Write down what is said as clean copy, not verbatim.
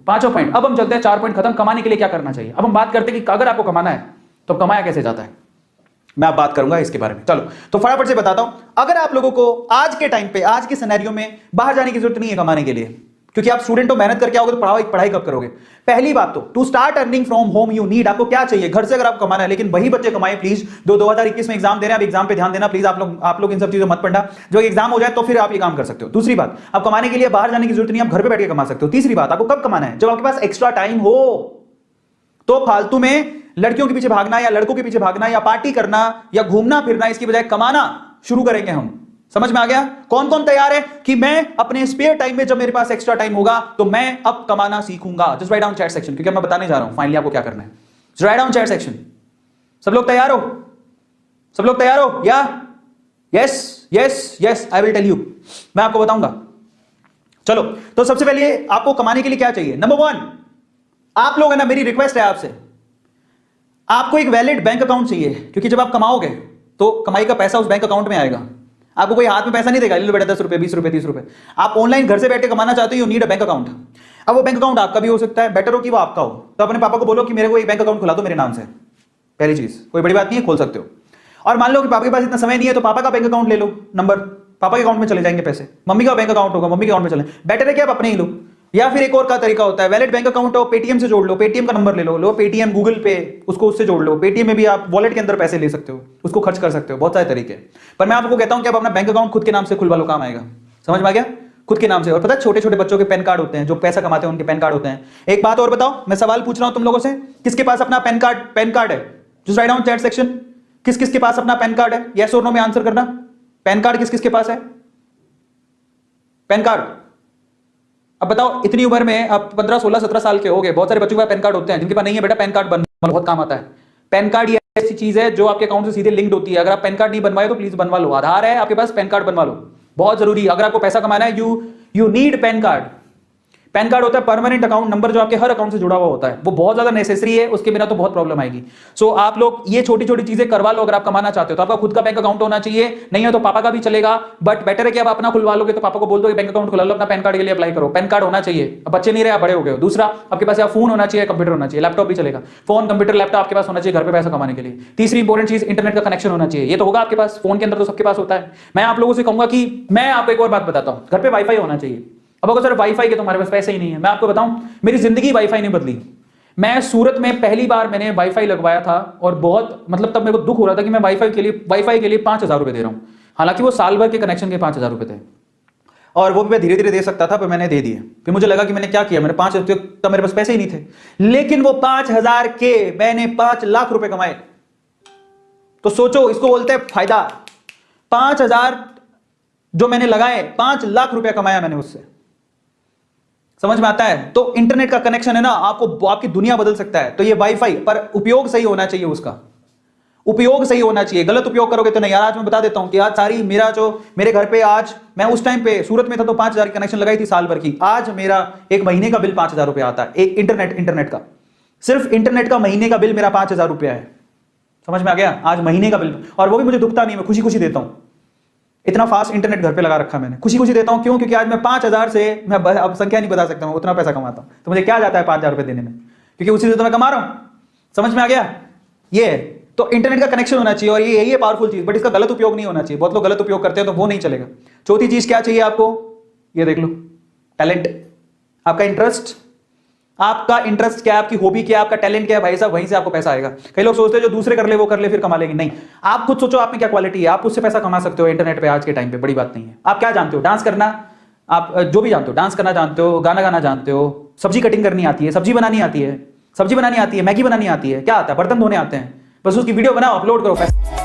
पांचों पॉइंट। अब हम चलते हैं 4 पॉइंट खत्म, कमाने के लिए क्या करना चाहिए। अब हम बात करते हैं कि अगर आपको कमाना है तो कमाया कैसे जाता है, मैं अब बात करूंगा इसके बारे में। चलो तो फटाफट से बताता हूं। अगर आप लोगों को आज के टाइम पे, आज के सिनेरियो में बाहर जाने की जरूरत नहीं है कमाने के लिए, क्योंकि आप स्टूडेंट हो, मेहनत करके आओगे तो पढ़ाई कब करोगे। पहली बात तो to start earning from home you need, आपको क्या चाहिए घर से अगर आपको कमाना है। लेकिन वही बच्चे कमाए प्लीज 2021 में एग्जाम दे रहे हैं, आप एग्जाम पे ध्यान देना प्लीज। आप लोग इन सब चीजों मत पढ़ना, जो एग्जाम हो जाए तो फिर आप ये काम कर सकते हो। दूसरी बात, आप कमाने के लिए बाहर जाने की जरूरत नहीं, आप घर पे बैठ के कमा सकते हो। तीसरी बात, आपको कब कमाना है, जब आपके पास एक्स्ट्रा टाइम हो। तो फालतू में लड़कियों के पीछे भागना या लड़कों के पीछे भागना या पार्टी करना या घूमना फिरना, इसकी बजाय कमाना शुरू करेंगे हम। समझ में आ गया। कौन कौन तैयार है कि मैं अपने स्पेयर टाइम में, जब मेरे पास एक्स्ट्रा टाइम होगा तो मैं अब कमाना सीखूंगा। Just write down chat section, क्योंकि मैं बताने जा रहा हूं फाइनली आपको क्या करना है। Just write down chat section. सब लोग तैयार हो, सब लोग तैयार हो या yes yes yes, I will tell you, मैं आपको बताऊंगा। चलो तो सबसे पहले आपको कमाने के लिए क्या चाहिए। नंबर 1, आप लोग है ना, मेरी रिक्वेस्ट है आपसे, आपको एक वैलिड बैंक अकाउंट चाहिए, क्योंकि जब आप कमाओगे तो कमाई का पैसा उस बैंक अकाउंट में आएगा। आपको कोई हाथ में पैसा नहीं देगा, ले लो बेटा 10 रुपए 20 रुपए 30 रुपए। आप ऑनलाइन घर से बैठ के कमाना चाहते हो, you need a bank account. अब वो बैंक अकाउंट आपका भी हो सकता है, बेटर हो कि वो आपका हो। तो अपने पापा को बोलो कि मेरे को एक बैंक अकाउंट खुला दो मेरे नाम से। पहली चीज, कोई बड़ी बात नहीं है, खोल सकते हो। और मान लो कि पापा के पास इतना समय नहीं है, तो पापा का बैंक अकाउंट ले लो, नंबर पापा के अकाउंट में चले जाएंगे पैसे। मम्मी का बैंक अकाउंट होगा, मम्मी के अकाउंट में चले, बेटर है कि आप अपने ही लो। या फिर एक और का तरीका होता है, वैलिड बैंक अकाउंट हो, पेटीएम से जोड़ लो, पेटीएम का नंबर ले लो पेटीएम गूगल पे, उसको उससे जोड़ लो। पेटीएम में भी आप वॉलेट के अंदर पैसे ले सकते हो, उसको खर्च कर सकते हो, बहुत सारे तरीके। पर मैं आपको कहता हूं कि आप अपना बैंक अकाउंट खुद के नाम से खुलवा लो, काम आएगा। समझ में आ गया, खुद के नाम से। और पता है छोटे छोटे बच्चों के पैन कार्ड होते हैं, जो पैसा कमाते हैं उनके पैन कार्ड होते हैं। एक बात और बताओ, मैं सवाल पूछ रहा हूं तुम लोगों से, किसके पास अपना पैन कार्ड है। Just write down chat section, किस किस के पास अपना पैन कार्ड है, यस और नो में आंसर करना। पैन कार्ड किस किस के पास है, पैन कार्ड। अब बताओ, इतनी उम्र में आप 15 16 17 साल के हो गए, बहुत सारे बच्चों के पास पैन कार्ड होते हैं, जिनके पास नहीं है बेटा पैन कार्ड बनवा, बहुत काम आता है। पैन कार्ड ये ऐसी चीज है जो आपके अकाउंट से सीधे लिंक्ड होती है। अगर आप पैन कार्ड नहीं बनवाए तो प्लीज बनवा लो। आधार है आपके पास, पैन कार्ड बनवा लो, बहुत जरूरी है। अगर आपको पैसा कमाना है, you need pan card. Pan card होता है परमानेंट अकाउंट नंबर, जो आपके हर अकाउंट से जुड़ा हुआ होता है। वो बहुत ज्यादा नेसेसरी है, उसके बिना तो बहुत प्रॉब्लम आएगी। सो आप लोग ये छोटी छोटी चीजें करवा लो। अगर आप कमाना चाहते हो तो आपका खुद का बैंक अकाउंट होना चाहिए, नहीं है तो पापा का भी चलेगा, बट बेटर है कि आप अपना खुलवा लोगे तो पापा को बोल दो बैंक अकाउंट खुला लो, अपना पैन कार्ड के लिए अप्लाई करो। पैन कार्ड होना चाहिए, अब बच्चे नहीं रहे, आप बड़े हो गए हो। दूसरा, आपके पास फोन होना चाहिए, कंप्यूटर होना चाहिए, लैपटॉप भी चलेगा। फोन कंप्यूटर लैपटॉप आपके पास होना चाहिए घर पे पैसा कमाने के लिए। तीसरी इंपॉर्टेंट चीज, इंटरनेट का कनेक्शन होना चाहिए। ये तो होगा आपके पास, फोन के अंदर तो सबके पास होता है। मैं आप लोगों से कहूंगा कि मैं आपको एक और बात बताता हूं, घर पे वाईफाई होना चाहिए। अब अगर सर वाईफाई के तुम्हारे पास पैसे ही नहीं है, मैं आपको बताऊं, मेरी जिंदगी वाईफाई ने बदली। मैं सूरत में पहली बार मैंने वाईफाई लगवाया था, और बहुत मतलब तब मेरे को दुख हो रहा था कि मैं वाईफाई के लिए 5,000 रुपए दे रहा हूं। हालांकि वो साल भर के कनेक्शन के 5,000 रुपए थे, और वो भी मैं धीरे धीरे दे सकता था, पर मैंने दे दिए। फिर मुझे लगा कि मैंने क्या किया, मैंने 5 रुपये, तब मेरे पास पैसे ही नहीं थे। लेकिन वो 5,000 के मैंने 5 लाख रुपए कमाए। तो सोचो, इसको बोलते हैं फायदा। 5,000 जो मैंने लगाए, 5 लाख रुपया कमाया मैंने उससे। समझ में आता है। तो इंटरनेट का कनेक्शन है ना, आपकी दुनिया बदल सकता है। तो ये वाईफाई, पर उपयोग सही होना चाहिए, उसका उपयोग सही होना चाहिए। गलत उपयोग करोगे तो नहीं। यार आज मैं बता देता हूं कि आज सारी मेरे घर पे, आज मैं उस टाइम पे सूरत में था तो 5,000 की कनेक्शन लगाई थी साल भर की। आज मेरा एक महीने का बिल 5,000 रुपया आता है, एक इंटरनेट का, सिर्फ इंटरनेट का महीने का बिल मेरा 5,000 रुपया है। समझ में आ गया, आज महीने का बिल, और वो भी मुझे दुखता नहीं, मैं खुशी खुशी देता हूं। इतना फास्ट इंटरनेट घर पे लगा रखा मैंने, खुशी खुशी देता हूं। क्यों? क्योंकि आज मैं 5,000 से, मैं अब संख्या नहीं बता सकता, मैं उतना पैसा कमाता हूं। तो मुझे क्या जाता है 5,000 रुपए देने में, क्योंकि उसी से तो मैं कमा रहा हूं। समझ में आ गया। ये तो इंटरनेट का कनेक्शन होना चाहिए, और यही है पावरफुल चीज, बट इसका गलत उपयोग नहीं होना चाहिए। बहुत लोग गलत उपयोग करते हैं तो वो नहीं चलेगा। चौथी चीज क्या चाहिए आपको, ये देख लो, टैलेंट। आपका इंटरेस्ट, आपका इंटरेस्ट क्या है, आपकी हॉबी क्या है, आपका टैलेंट क्या है, भाई साहब, वहीं से आपको पैसा आएगा। कई लोग सोचते हैं जो दूसरे कर ले वो कर ले फिर कमा लेंगे, नहीं। आप खुद सोचो आप में क्या क्वालिटी है, आप उससे पैसा कमा सकते हो इंटरनेट पे आज के टाइम पे, बड़ी बात नहीं है। आप क्या जानते हो, डांस करना, आप जो भी जानते हो, डांस करना जानते हो, गाना गाना जानते हो, सब्जी कटिंग करनी आती है, सब्जी बनानी आती है, मैगी बनानी आती है, क्या आता है, बर्तन धोने आते हैं, बस उसकी वीडियो बनाओ, अपलोड करो, पैसा